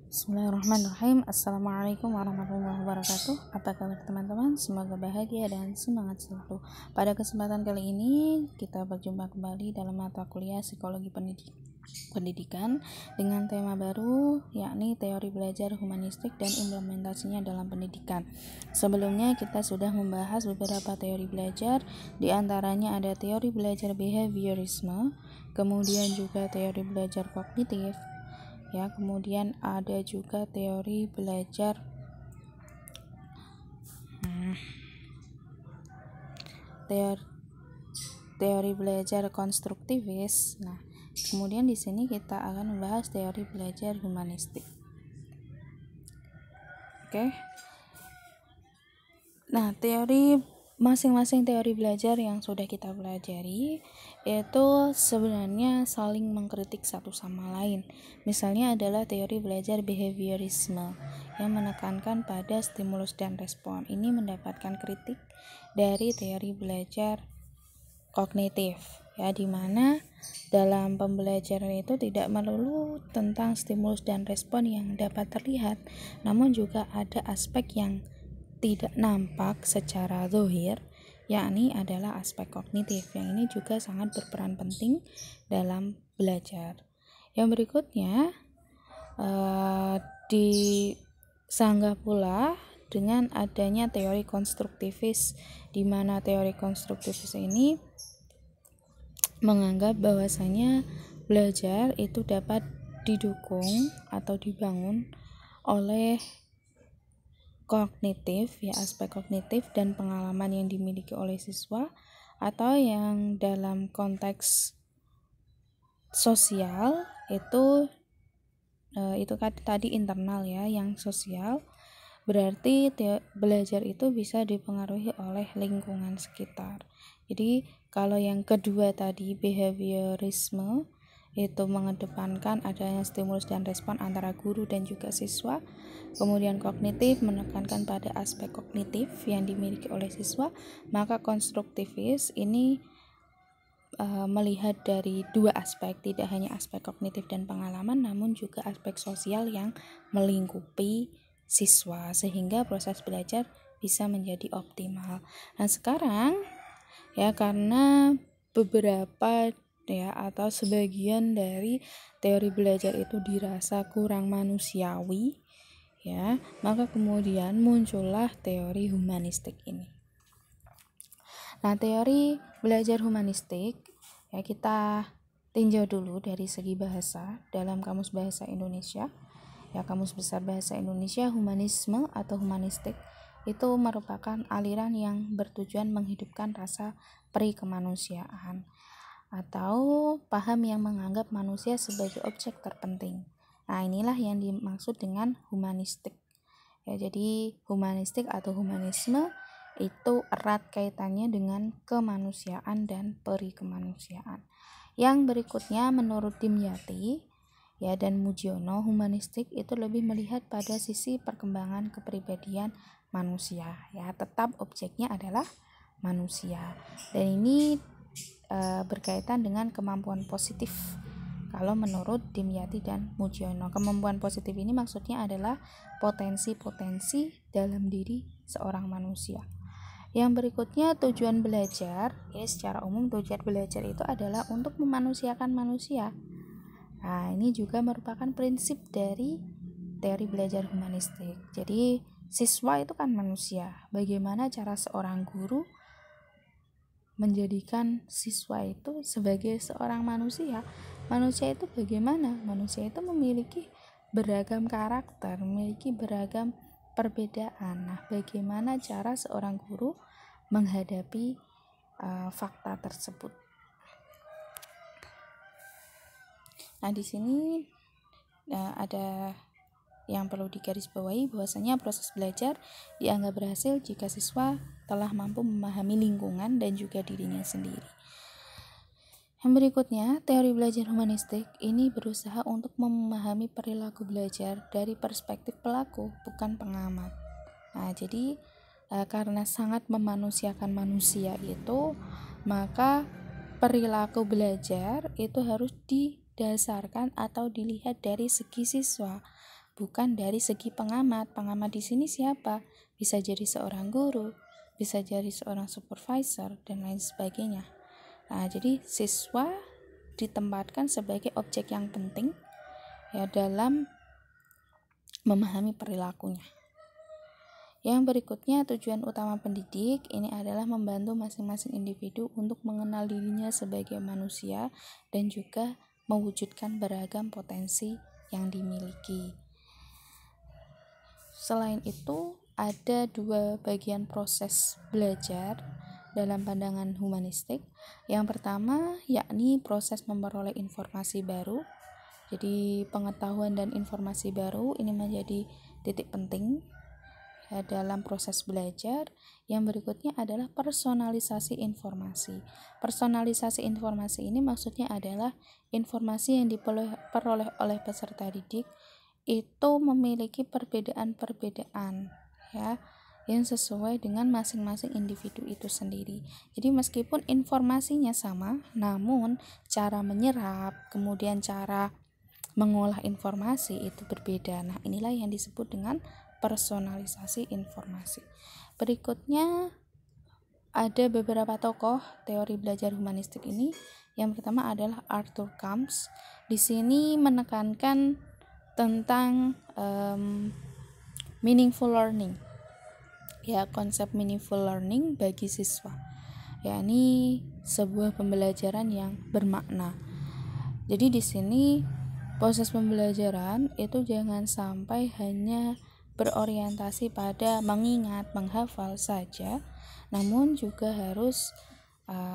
Bismillahirrahmanirrahim. Assalamualaikum warahmatullahi wabarakatuh. Apa kabar teman-teman? Semoga bahagia dan semangat selalu. Pada kesempatan kali ini kita berjumpa kembali dalam mata kuliah Psikologi Pendidikan dengan tema baru, yakni teori belajar humanistik dan implementasinya dalam pendidikan. Sebelumnya kita sudah membahas beberapa teori belajar, di antaranya ada teori belajar behaviorisme, kemudian juga teori belajar kognitif, ya, kemudian ada juga teori belajar teori belajar konstruktivis. Nah, kemudian di sini kita akan membahas teori belajar humanistik. Oke. Nah, masing-masing teori belajar yang sudah kita pelajari itu sebenarnya saling mengkritik satu sama lain. Misalnya adalah teori belajar behaviorisme yang menekankan pada stimulus dan respon. Ini mendapatkan kritik dari teori belajar kognitif, ya, di mana dalam pembelajaran itu tidak melulu tentang stimulus dan respon yang dapat terlihat, namun juga ada aspek yang tidak nampak secara zahir, yakni adalah aspek kognitif, yang ini juga sangat berperan penting dalam belajar. Yang berikutnya disanggah pula dengan adanya teori konstruktivis, di mana teori konstruktivis ini menganggap bahwasanya belajar itu dapat didukung atau dibangun oleh kognitif, ya, aspek kognitif dan pengalaman yang dimiliki oleh siswa, atau yang dalam konteks sosial itu kan tadi internal, ya. Yang sosial berarti belajar itu bisa dipengaruhi oleh lingkungan sekitar. Jadi kalau yang kedua tadi behaviorisme itu mengedepankan adanya stimulus dan respon antara guru dan juga siswa. Kemudian kognitif menekankan pada aspek kognitif yang dimiliki oleh siswa. Maka konstruktivis ini melihat dari dua aspek, tidak hanya aspek kognitif dan pengalaman, namun juga aspek sosial yang melingkupi siswa sehingga proses belajar bisa menjadi optimal. Nah, sekarang, ya, karena beberapa, ya, atau sebagian dari teori belajar itu dirasa kurang manusiawi, ya, maka kemudian muncullah teori humanistik ini. Nah, teori belajar humanistik, ya, kita tinjau dulu dari segi bahasa dalam Kamus Bahasa Indonesia. Ya, Kamus Besar Bahasa Indonesia, humanisme atau humanistik itu merupakan aliran yang bertujuan menghidupkan rasa peri kemanusiaan atau paham yang menganggap manusia sebagai objek terpenting. Nah, inilah yang dimaksud dengan humanistik. Ya, jadi humanistik atau humanisme itu erat kaitannya dengan kemanusiaan dan peri kemanusiaan. Yang berikutnya menurut Dimyati, ya, dan Mujiono, humanistik itu lebih melihat pada sisi perkembangan kepribadian manusia, ya, tetap objeknya adalah manusia. Dan ini berkaitan dengan kemampuan positif. Kalau menurut Dimyati dan Mujiono, kemampuan positif ini maksudnya adalah potensi-potensi dalam diri seorang manusia. Yang berikutnya tujuan belajar, ya, secara umum tujuan belajar itu adalah untuk memanusiakan manusia. Nah, ini juga merupakan prinsip dari teori belajar humanistik. Jadi siswa itu kan manusia. Bagaimana cara seorang guru menjadikan siswa itu sebagai seorang manusia? Manusia itu bagaimana? Manusia itu memiliki beragam karakter, memiliki beragam perbedaan. Nah, bagaimana cara seorang guru menghadapi fakta tersebut? Nah, di sini ada yang perlu digarisbawahi bahwasanya proses belajar dianggap berhasil jika siswa telah mampu memahami lingkungan dan juga dirinya sendiri. Yang berikutnya, teori belajar humanistik ini berusaha untuk memahami perilaku belajar dari perspektif pelaku, bukan pengamat. Nah, jadi karena sangat memanusiakan manusia itu, maka perilaku belajar itu harus didasarkan atau dilihat dari segi siswa, bukan dari segi pengamat. Pengamat di sini siapa? Bisa jadi seorang guru, bisa jadi seorang supervisor, dan lain sebagainya. Nah, jadi siswa ditempatkan sebagai objek yang penting ya dalam memahami perilakunya. Yang berikutnya, tujuan utama pendidik ini adalah membantu masing-masing individu untuk mengenal dirinya sebagai manusia dan juga mewujudkan beragam potensi yang dimiliki. Selain itu, ada dua bagian proses belajar dalam pandangan humanistik. Yang pertama yakni proses memperoleh informasi baru. Jadi pengetahuan dan informasi baru ini menjadi titik penting ya, dalam proses belajar. Yang berikutnya adalah personalisasi informasi. Personalisasi informasi ini maksudnya adalah informasi yang diperoleh oleh peserta didik itu memiliki perbedaan-perbedaan ya yang sesuai dengan masing-masing individu itu sendiri. Jadi meskipun informasinya sama, namun cara menyerap, kemudian cara mengolah informasi itu berbeda. Nah, inilah yang disebut dengan personalisasi informasi. Berikutnya ada beberapa tokoh teori belajar humanistik ini. Yang pertama adalah Arthur Camps. Di sini menekankan tentang meaningful learning. Ya, konsep meaningful learning bagi siswa, yakni sebuah pembelajaran yang bermakna. Jadi di sini proses pembelajaran itu jangan sampai hanya berorientasi pada mengingat, menghafal saja, namun juga harus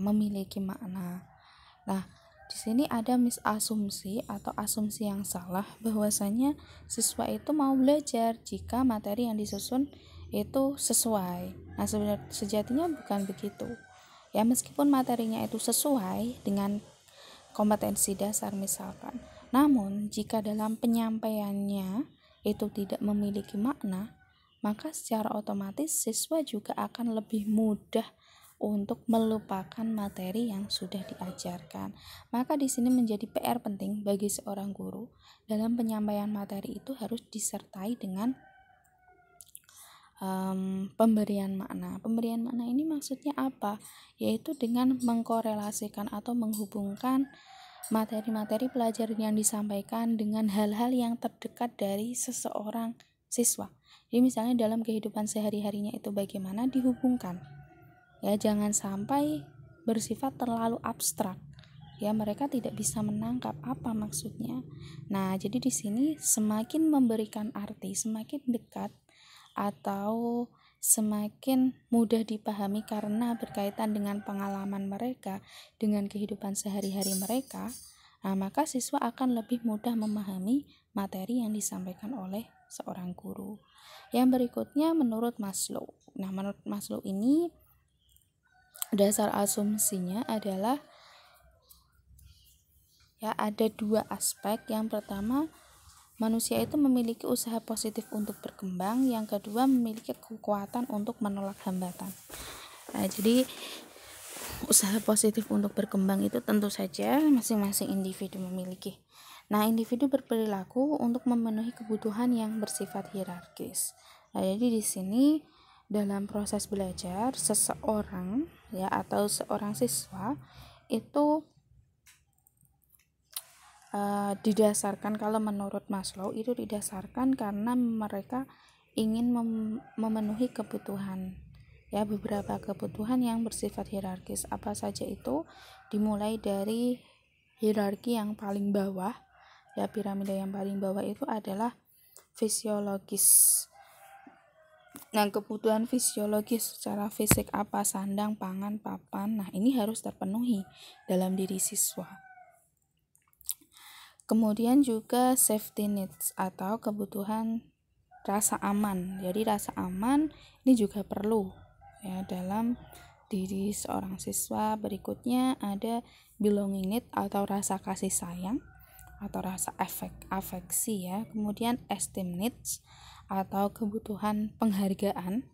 memiliki makna. Nah, di sini ada misasumsi atau asumsi yang salah bahwasanya siswa itu mau belajar jika materi yang disusun itu sesuai. Nah, sejatinya bukan begitu. Ya, meskipun materinya itu sesuai dengan kompetensi dasar misalkan, namun jika dalam penyampaiannya itu tidak memiliki makna, maka secara otomatis siswa juga akan lebih mudah untuk melupakan materi yang sudah diajarkan. Maka di sini menjadi PR penting bagi seorang guru dalam penyampaian materi itu harus disertai dengan pemberian makna. Pemberian makna ini maksudnya apa? Yaitu dengan mengkorelasikan atau menghubungkan materi-materi pelajaran yang disampaikan dengan hal-hal yang terdekat dari seseorang siswa. Jadi misalnya dalam kehidupan sehari-harinya itu bagaimana dihubungkan. Ya, jangan sampai bersifat terlalu abstrak. Ya, mereka tidak bisa menangkap apa maksudnya. Nah, jadi di sini semakin memberikan arti, semakin dekat atau semakin mudah dipahami karena berkaitan dengan pengalaman mereka, dengan kehidupan sehari-hari mereka, nah, maka siswa akan lebih mudah memahami materi yang disampaikan oleh seorang guru. Yang berikutnya menurut Maslow. Nah, menurut Maslow ini dasar asumsinya adalah ya ada dua aspek. Yang pertama, manusia itu memiliki usaha positif untuk berkembang, yang kedua memiliki kekuatan untuk menolak hambatan. Nah, jadi usaha positif untuk berkembang itu tentu saja masing-masing individu memiliki. Nah, individu berperilaku untuk memenuhi kebutuhan yang bersifat hierarkis. Nah, jadi di sini dalam proses belajar seseorang ya atau seorang siswa itu didasarkan, kalau menurut Maslow itu didasarkan karena mereka ingin memenuhi kebutuhan ya, beberapa kebutuhan yang bersifat hierarkis. Apa saja itu? Dimulai dari hierarki yang paling bawah ya, piramida yang paling bawah itu adalah fisiologis. Nah, kebutuhan fisiologis secara fisik apa? Sandang, pangan, papan. Nah, ini harus terpenuhi dalam diri siswa. Kemudian juga safety needs atau kebutuhan rasa aman. Jadi rasa aman ini juga perlu ya dalam diri seorang siswa. Berikutnya ada belonging need atau rasa kasih sayang atau rasa afeksi ya. Kemudian esteem needs atau kebutuhan penghargaan.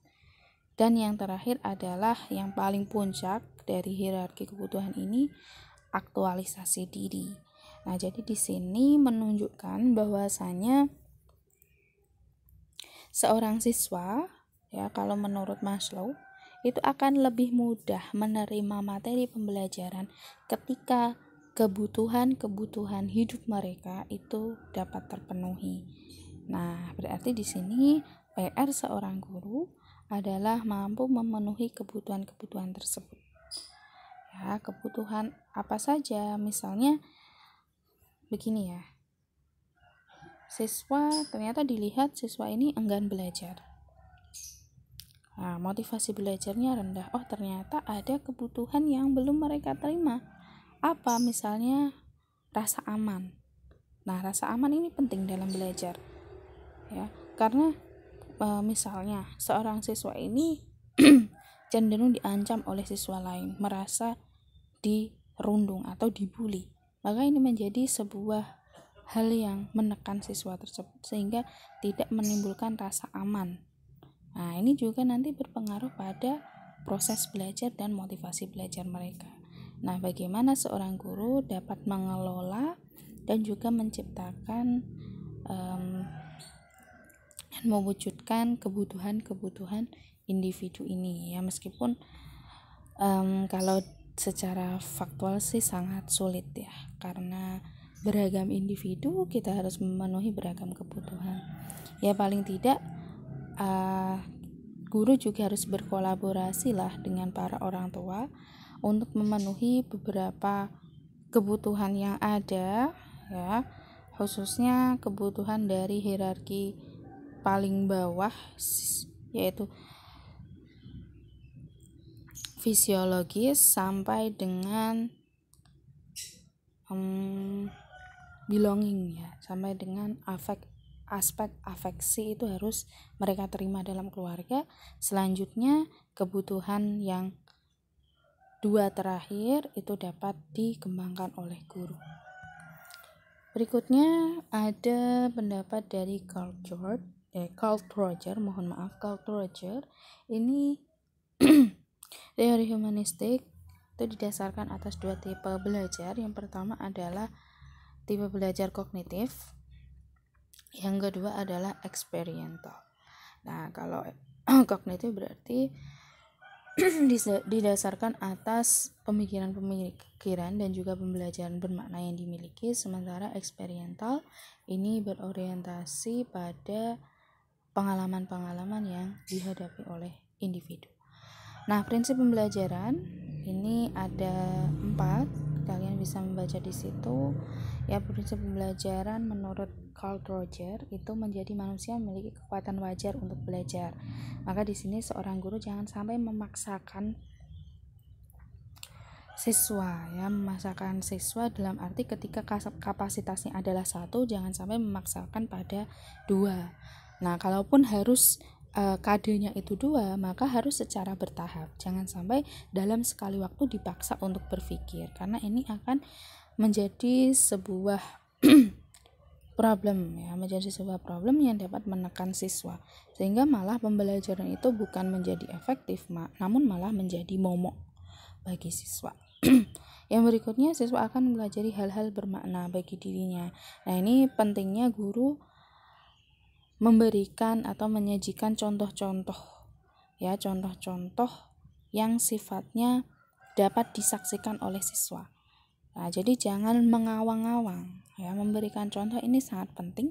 Dan yang terakhir adalah yang paling puncak dari hierarki kebutuhan ini, aktualisasi diri. Nah, jadi di sini menunjukkan bahwasanya seorang siswa, ya kalau menurut Maslow, itu akan lebih mudah menerima materi pembelajaran ketika kebutuhan-kebutuhan hidup mereka itu dapat terpenuhi. Nah, berarti di sini PR seorang guru adalah mampu memenuhi kebutuhan-kebutuhan tersebut. Ya, kebutuhan apa saja? Misalnya begini ya. Ternyata dilihat siswa ini enggan belajar. Nah, motivasi belajarnya rendah. Oh, ternyata ada kebutuhan yang belum mereka terima. Apa? Misalnya rasa aman. Nah, rasa aman ini penting dalam belajar. Ya, karena misalnya seorang siswa ini cenderung diancam oleh siswa lain, merasa dirundung atau dibully. Maka ini menjadi sebuah hal yang menekan siswa tersebut sehingga tidak menimbulkan rasa aman. Nah, ini juga nanti berpengaruh pada proses belajar dan motivasi belajar mereka. Nah, bagaimana seorang guru dapat mengelola dan juga menciptakan dan mewujudkan kebutuhan-kebutuhan individu ini ya, meskipun kalau secara faktual sih sangat sulit ya, karena beragam individu kita harus memenuhi beragam kebutuhan. Ya paling tidak guru juga harus berkolaborasi lah dengan para orang tua untuk memenuhi beberapa kebutuhan yang ada ya, khususnya kebutuhan dari hierarki paling bawah, yaitu fisiologis sampai dengan belonging ya, sampai dengan aspek afeksi itu harus mereka terima dalam keluarga. Selanjutnya kebutuhan yang dua terakhir itu dapat dikembangkan oleh guru. Berikutnya ada pendapat dari Carl Roger. Ini teori humanistik itu didasarkan atas dua tipe belajar. Yang pertama adalah tipe belajar kognitif, yang kedua adalah experiential. Nah, kalau kognitif berarti didasarkan atas pemikiran dan juga pembelajaran bermakna yang dimiliki, sementara experiential ini berorientasi pada pengalaman-pengalaman yang dihadapi oleh individu. Nah, prinsip pembelajaran ini ada 4. Kalian bisa membaca di situ. Ya, prinsip pembelajaran menurut Carl Roger itu menjadi manusia memiliki kekuatan wajar untuk belajar. Maka di sini seorang guru jangan sampai memaksakan siswa ya, memaksakan siswa dalam arti ketika kapasitasnya adalah 1, jangan sampai memaksakan pada 2. Nah, kalaupun harus kadenya itu 2, maka harus secara bertahap. Jangan sampai dalam sekali waktu dipaksa untuk berpikir, karena ini akan menjadi sebuah problem yang dapat menekan siswa, sehingga malah pembelajaran itu bukan menjadi efektif, namun malah menjadi momok bagi siswa. Yang berikutnya, siswa akan mempelajari hal-hal bermakna bagi dirinya. Nah, ini pentingnya guru memberikan atau menyajikan contoh-contoh yang sifatnya dapat disaksikan oleh siswa. Nah, jadi jangan mengawang-awang ya, memberikan contoh ini sangat penting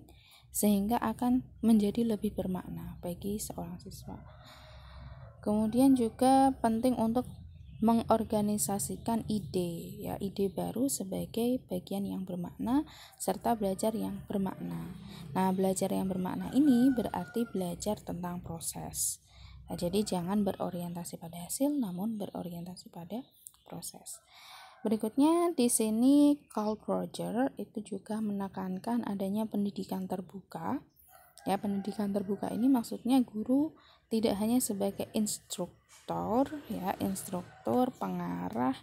sehingga akan menjadi lebih bermakna bagi seorang siswa. Kemudian juga penting untuk mengorganisasikan ide baru sebagai bagian yang bermakna serta belajar yang bermakna. Nah, belajar yang bermakna ini berarti belajar tentang proses. Nah, jadi jangan berorientasi pada hasil namun berorientasi pada proses. Berikutnya di sini Carl Roger itu juga menekankan adanya pendidikan terbuka. Ya, pendidikan terbuka ini maksudnya guru tidak hanya sebagai instruktur, pengarah,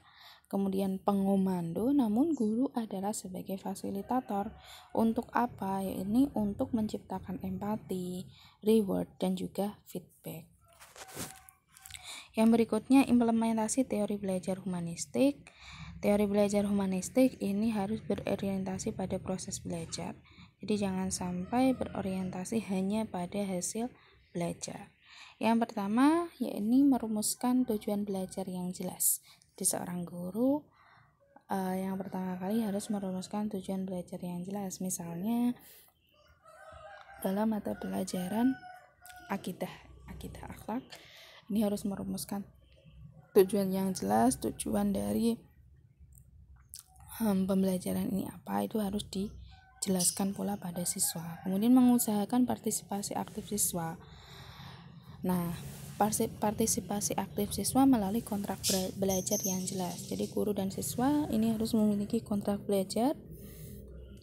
kemudian pengomando, namun guru adalah sebagai fasilitator. Untuk apa? Ya, ini untuk menciptakan empati, reward, dan juga feedback. Yang berikutnya, implementasi teori belajar humanistik. Teori belajar humanistik ini harus berorientasi pada proses belajar, Jadi jangan sampai berorientasi hanya pada hasil belajar. Yang pertama, yakni merumuskan tujuan belajar yang jelas. Jadi seorang guru yang pertama kali harus merumuskan tujuan belajar yang jelas. Misalnya dalam mata pelajaran akidah akhlak, ini harus merumuskan tujuan yang jelas, tujuan dari pembelajaran ini apa, itu harus dijelaskan pula pada siswa. Kemudian mengusahakan partisipasi aktif siswa. Nah, partisipasi aktif siswa melalui kontrak belajar yang jelas. Jadi guru dan siswa ini harus memiliki kontrak belajar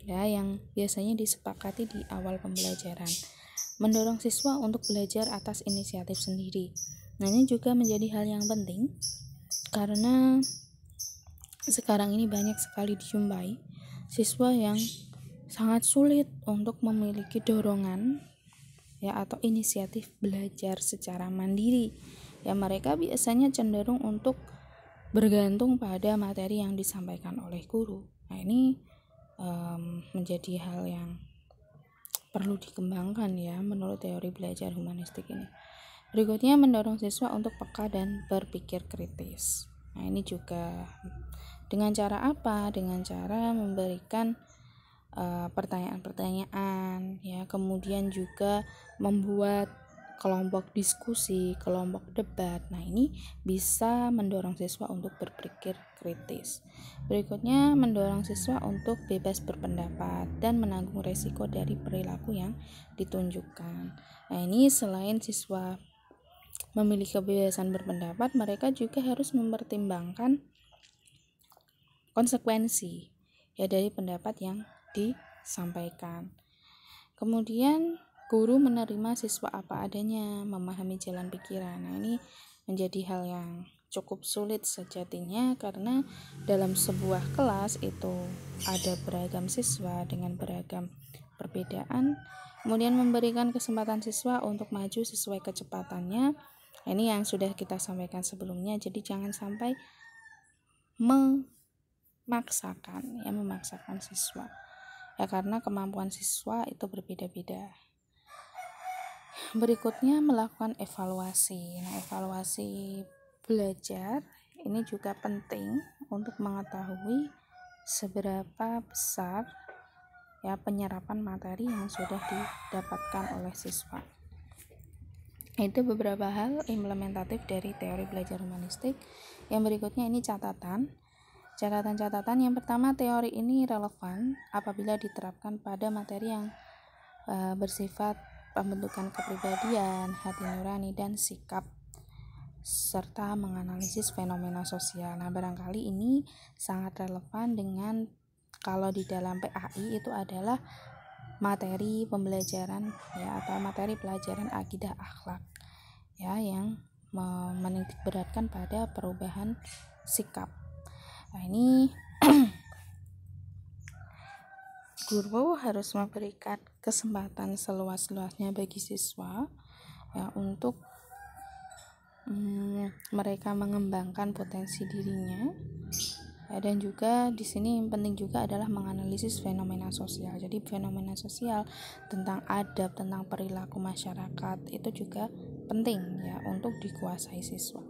ya, yang biasanya disepakati di awal pembelajaran. Mendorong siswa untuk belajar atas inisiatif sendiri. Nah, ini juga menjadi hal yang penting karena sekarang ini banyak sekali dijumpai siswa yang sangat sulit untuk memiliki dorongan ya atau inisiatif belajar secara mandiri. Ya, mereka biasanya cenderung untuk bergantung pada materi yang disampaikan oleh guru. Nah, ini menjadi hal yang perlu dikembangkan ya menurut teori belajar humanistik ini. Berikutnya, mendorong siswa untuk peka dan berpikir kritis. Nah, ini juga dengan cara apa? Dengan cara memberikan pertanyaan-pertanyaan ya, kemudian juga membuat kelompok diskusi, kelompok debat. Nah, ini bisa mendorong siswa untuk berpikir kritis. Berikutnya, mendorong siswa untuk bebas berpendapat dan menanggung resiko dari perilaku yang ditunjukkan. Nah, ini selain siswa memiliki kebebasan berpendapat, mereka juga harus mempertimbangkan konsekuensi ya dari pendapat yang disampaikan. Kemudian guru menerima siswa apa adanya, memahami jalan pikiran. Nah, ini menjadi hal yang cukup sulit sejatinya karena dalam sebuah kelas itu ada beragam siswa dengan beragam perbedaan. Kemudian memberikan kesempatan siswa untuk maju sesuai kecepatannya. Ini yang sudah kita sampaikan sebelumnya. Jadi jangan sampai memaksakan siswa. Ya, karena kemampuan siswa itu berbeda-beda. Berikutnya, melakukan evaluasi. Nah, evaluasi belajar ini juga penting untuk mengetahui seberapa besar ya penyerapan materi yang sudah didapatkan oleh siswa. Itu beberapa hal implementatif dari teori belajar humanistik. Yang berikutnya ini catatan. Catatan-catatan yang pertama, teori ini relevan apabila diterapkan pada materi yang bersifat pembentukan kepribadian, hati nurani, dan sikap, serta menganalisis fenomena sosial. Nah, barangkali ini sangat relevan dengan kalau di dalam PAI itu adalah materi pembelajaran ya atau materi pelajaran akidah akhlak ya, yang menitik beratkan pada perubahan sikap. Nah, ini guru harus memberikan kesempatan seluas-luasnya bagi siswa ya untuk mereka mengembangkan potensi dirinya ya, dan juga di sini yang penting juga adalah menganalisis fenomena sosial. Jadi fenomena sosial tentang adab, tentang perilaku masyarakat itu juga penting ya untuk dikuasai siswa.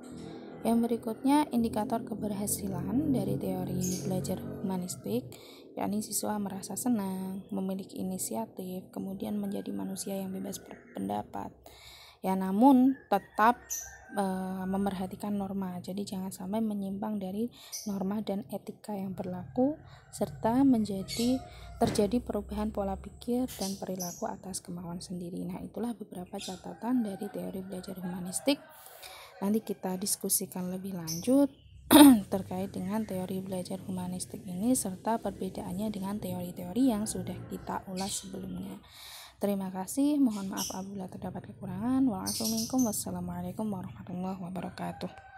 Yang berikutnya, indikator keberhasilan dari teori belajar humanistik, yakni siswa merasa senang, memiliki inisiatif, kemudian menjadi manusia yang bebas berpendapat. Ya, namun tetap memerhatikan norma. Jadi jangan sampai menyimpang dari norma dan etika yang berlaku, serta terjadi perubahan pola pikir dan perilaku atas kemauan sendiri. Nah, itulah beberapa catatan dari teori belajar humanistik. Nanti kita diskusikan lebih lanjut terkait dengan teori belajar humanistik ini serta perbedaannya dengan teori-teori yang sudah kita ulas sebelumnya. Terima kasih, mohon maaf apabila terdapat kekurangan. Wassalamualaikum warahmatullahi wabarakatuh.